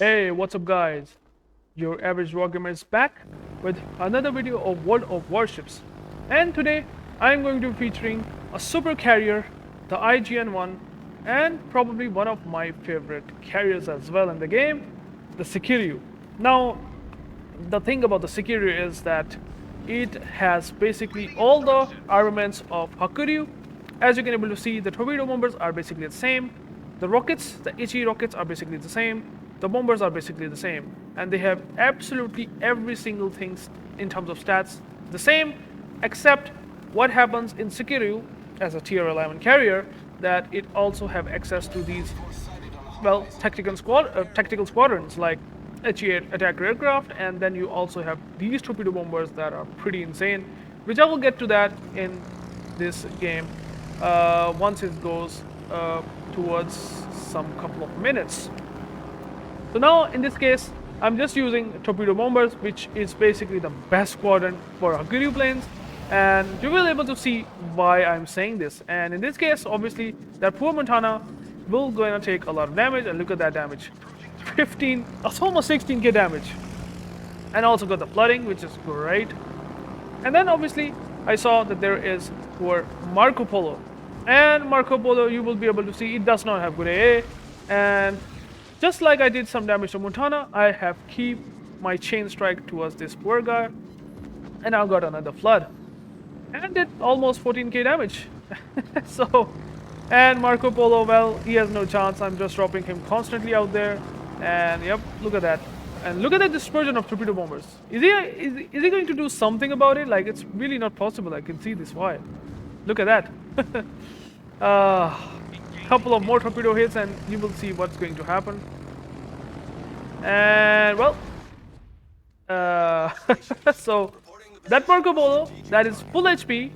Hey, what's up guys? Your average wargamer is back with another video of World of Warships. And today I'm going to be featuring a super carrier, the IGN-1, and probably one of my favorite carriers as well in the game, the Sekiryu. Now, the thing about the Sekiryu is that it has basically all the armaments of Hakuryu. As you can able to see, the torpedo bombers are basically the same. The rockets, the HE rockets are basically the same. The bombers are basically the same. And they have absolutely every single thing in terms of stats the same, except what happens in Sekiryu as a tier 11 carrier, that it also have access to these, well, tactical squadrons like HE attacker aircraft, and then you also have these torpedo bombers that are pretty insane, which I will get to that in this game once it goes towards some couple of minutes. So now in this case I'm just using torpedo bombers, which is basically the best squadron for Hakuryu planes, and you will be able to see why I'm saying this. And in this case, obviously, that poor Montana will going to take a lot of damage, and look at that damage. 15, that's almost 16k damage. And also got the flooding, which is great. And then obviously I saw that there is poor Marco Polo. And Marco Polo, you will be able to see, it does not have good AA. And just like I did some damage to Montana, I have keep my chain strike towards this poor guy. And I got another flood. And did almost 14k damage. And Marco Polo, well, he has no chance. I'm just dropping him constantly out there. And yep, look at that. And look at the dispersion of torpedo bombers. Is he going to do something about it? Like, it's really not possible. I can see this. Why? Look at that. Couple of more torpedo hits and you will see what's going to happen. And well, so that Marco Polo that is full HP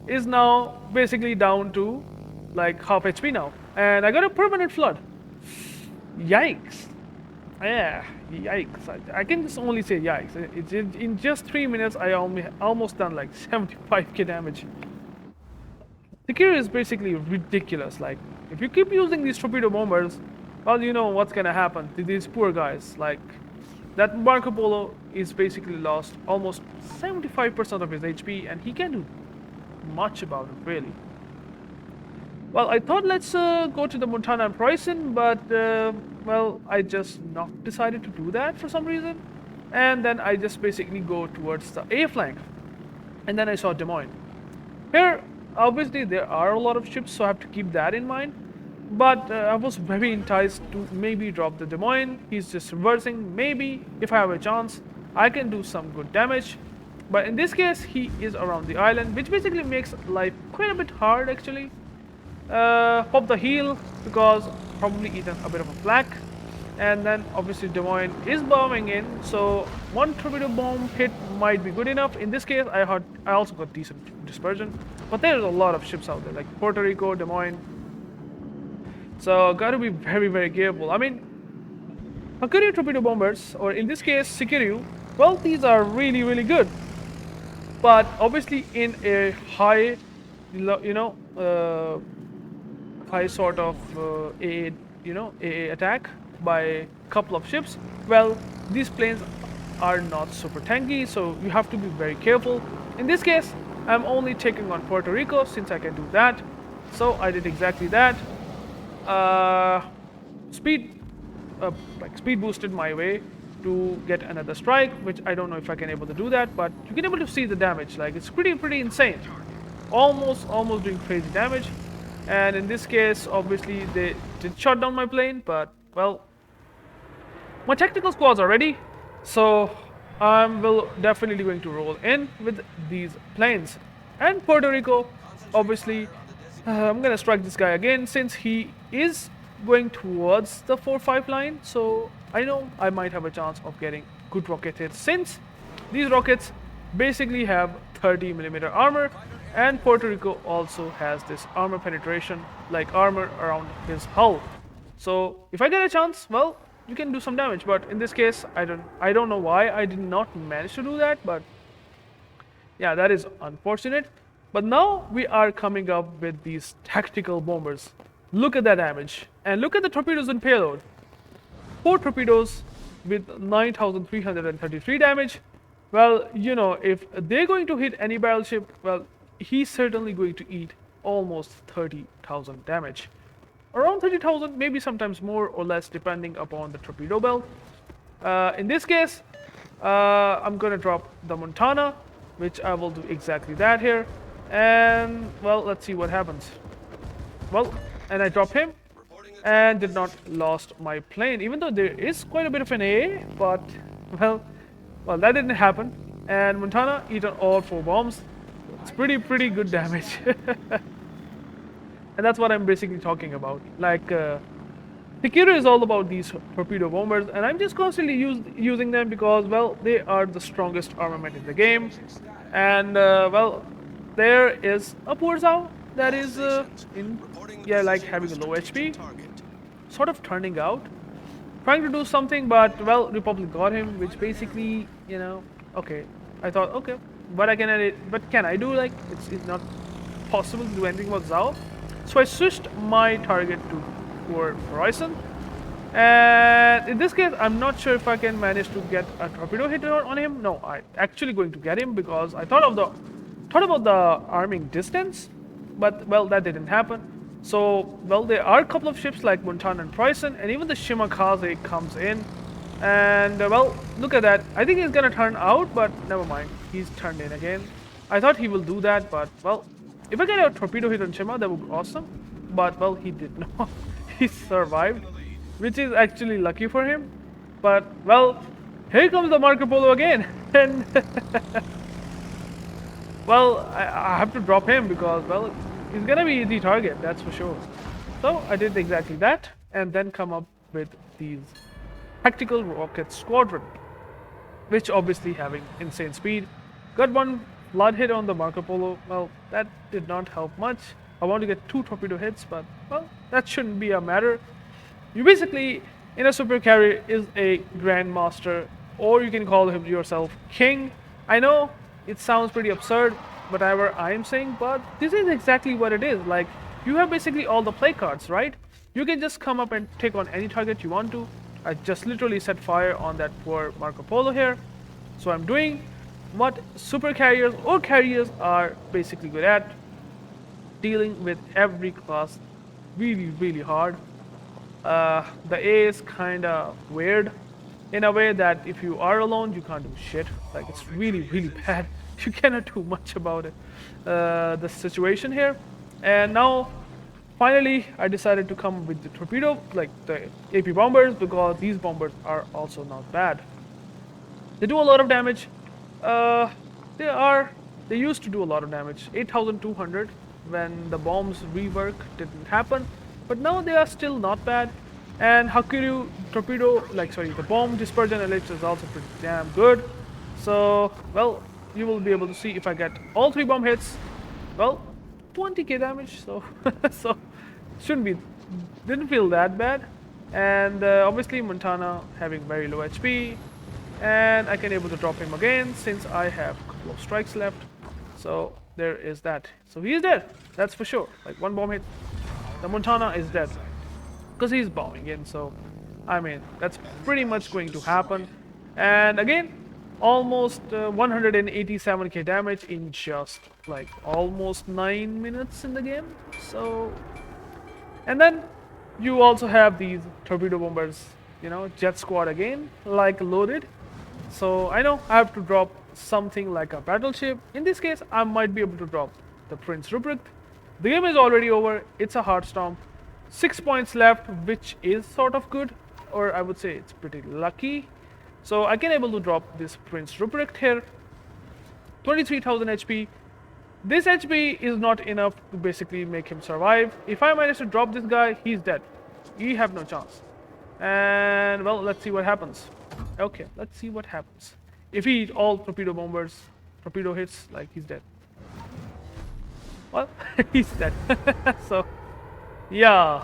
is now basically down to like half HP now, and I got a permanent flood. Yikes. Yeah, yikes. I can just only say yikes. It's in just 3 minutes I almost done like 75k damage. Sekiryu is basically ridiculous. Like, if you keep using these torpedo bombers, well, you know what's gonna happen to these poor guys. Like, that Marco Polo is basically lost almost 75% of his HP, and he can't do much about it, really. Well, I thought let's go to the Montana and Preußen, but well, I just not decided to do that for some reason. And then I just basically go towards the A flank. And then I saw Des Moines. Here, obviously, there are a lot of ships, so I have to keep that in mind. But I was very enticed to maybe drop the Des Moines. He's just reversing. Maybe, if I have a chance, I can do some good damage. But in this case, he is around the island, which basically makes life quite a bit hard, actually. Pop the heel, because probably eaten a bit of a flak. And then, obviously, Des Moines is bombing in, so one torpedo bomb hit might be good enough. In this case, I also got decent dispersion. But there's a lot of ships out there, like Puerto Rico, Des Moines. So, gotta be very, very careful. I mean, Hakuryu torpedo bombers, or in this case, Sekiryu, well, these are really, really good. But obviously, in a high, high sort of AA attack by a couple of ships, well, these planes are not super tanky, so you have to be very careful. In this case, I'm only taking on Puerto Rico since I can do that, so I did exactly that. Speed boosted my way to get another strike, which I don't know if I can able to do that, but you can able to see the damage. Like, it's pretty insane. Almost doing crazy damage. And in this case, obviously, they did shut down my plane, but well, my tactical squads are ready, so I'm definitely going to roll in with these planes. And Puerto Rico, obviously, I'm gonna strike this guy again since he is going towards the 4-5 line, so I know I might have a chance of getting good rocket hits since these rockets basically have 30mm armor, and Puerto Rico also has this armor penetration, like armor around his hull. So if I get a chance, well, you can do some damage. But in this case, I don't know why I did not manage to do that, but yeah, that is unfortunate. But now we are coming up with these tactical bombers. Look at that damage, and look at the torpedoes and payload. 4 torpedoes with 9,333 damage. Well, you know, if they're going to hit any battleship, well, he's certainly going to eat almost 30,000 damage. Around 30,000, maybe sometimes more or less depending upon the torpedo belt. In this case, I'm gonna drop the Montana, which I will do exactly that here. And well, let's see what happens. Well, and I dropped him and did not lost my plane, even though there is quite a bit of an AA, but well, that didn't happen. And Montana eaten all 4 bombs. It's pretty good damage. And that's what I'm basically talking about. Like, Sekiryu is all about these torpedo bombers, and I'm just constantly using them because, well, they are the strongest armament in the game. And, well, there is a poor Zhao that is, like having a low HP, sort of turning out, trying to do something, but, well, Republic got him, which basically, you know, okay. I thought, okay, but can I do, like, it's not possible to do anything about Zhao. So I switched my target to poor Horizon, and in this case I'm not sure if I can manage to get a torpedo hit on him. No, I'm actually going to get him because I thought about the arming distance, but well, that didn't happen. So well, there are a couple of ships like Montana and Preußen, and even the Shimakaze comes in, and well, look at that. I think he's gonna turn out, but never mind, he's turned in again. I thought he will do that, but well, if I get a torpedo hit on Shima, that would be awesome. But well, he did not. He survived, which is actually lucky for him. But well, here comes the Marco Polo again. And well, I have to drop him because, well, he's gonna be the target, that's for sure. So I did exactly that, and then come up with these tactical rocket squadron, which obviously having insane speed. Got one blood hit on the Marco Polo. Well, that did not help much. I want to get 2 torpedo hits, but well, that shouldn't be a matter. You basically, in a super carrier, is a grandmaster, or you can call him yourself king. I know it sounds pretty absurd, whatever I'm saying, but this is exactly what it is. Like, you have basically all the play cards, right? You can just come up and take on any target you want to. I just literally set fire on that poor Marco Polo here. So I'm doing what super carriers or carriers are basically good at, dealing with every class really hard. The A is kinda weird in a way that if you are alone, you can't do shit. Like, it's really bad. You cannot do much about it. The situation here. And now, finally, I decided to come with the torpedo, like the AP bombers, because these bombers are also not bad. They do a lot of damage. They used to do a lot of damage. 8,200 when the bombs rework didn't happen, but now they are still not bad. And Hakiryu torpedo, the bomb dispersion LH is also pretty damn good. So, well, you will be able to see if I get all 3 bomb hits. Well, 20k damage, so so didn't feel that bad. And obviously Montana having very low HP, and I can able to drop him again since I have a couple of strikes left. So there is that. So he is dead, that's for sure. Like, 1 bomb hit, the Montana is dead because he's bombing in. So I mean, that's pretty much going to happen. And again, almost 187k damage in just like almost 9 minutes in the game. So, and then you also have these torpedo bombers, you know, jet squad again, like loaded. So I know I have to drop something like a battleship. In this case, I might be able to drop the Prince Rupert. The game is already over. It's a hard storm. 6 points left, which is sort of good, or I would say it's pretty lucky. So I can able to drop this Prince Rupert here. 23,000 HP. This HP is not enough to basically make him survive. If I manage to drop this guy, he's dead. You have no chance. And well, let's see what happens. Okay, let's see what happens. If he eat all torpedo bombers, torpedo hits, like, he's dead. Well, he's dead. So, yeah.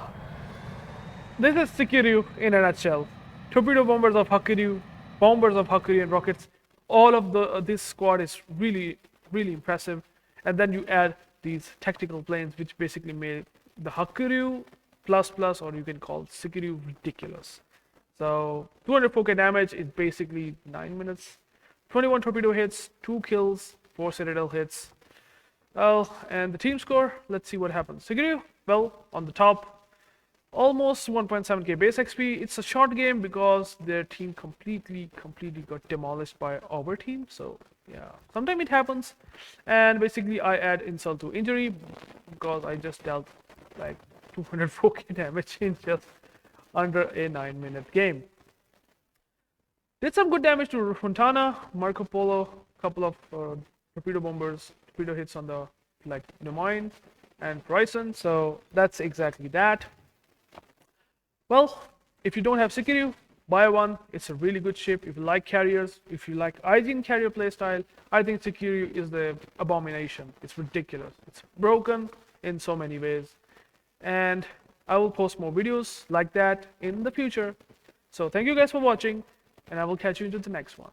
This is Sekiryu in a nutshell. Torpedo bombers of Hakiryu, bombers of Hakiryu and rockets. All of this squad is really impressive. And then you add these tactical planes, which basically made the Hakiryu plus, or you can call Sekiryu, ridiculous. So 204k damage is basically 9 minutes. 21 torpedo hits, 2 kills, 4 citadel hits. Well, and the team score, let's see what happens. Sekiryu, well, on the top, almost 1.7k base XP. It's a short game because their team completely got demolished by our team. So yeah, sometimes it happens. And basically I add insult to injury because I just dealt like 204k damage in just under a 9-minute game. Did some good damage to Fontana, Marco Polo, couple of torpedo bombers, torpedo hits on the like Des Moines and Preußen. So that's exactly that. Well, if you don't have Sekiryu, buy one. It's a really good ship. If you like carriers, if you like IGN carrier playstyle, I think Sekiryu is the abomination. It's ridiculous. It's broken in so many ways. And I will post more videos like that in the future. So thank you guys for watching, and I will catch you into the next one.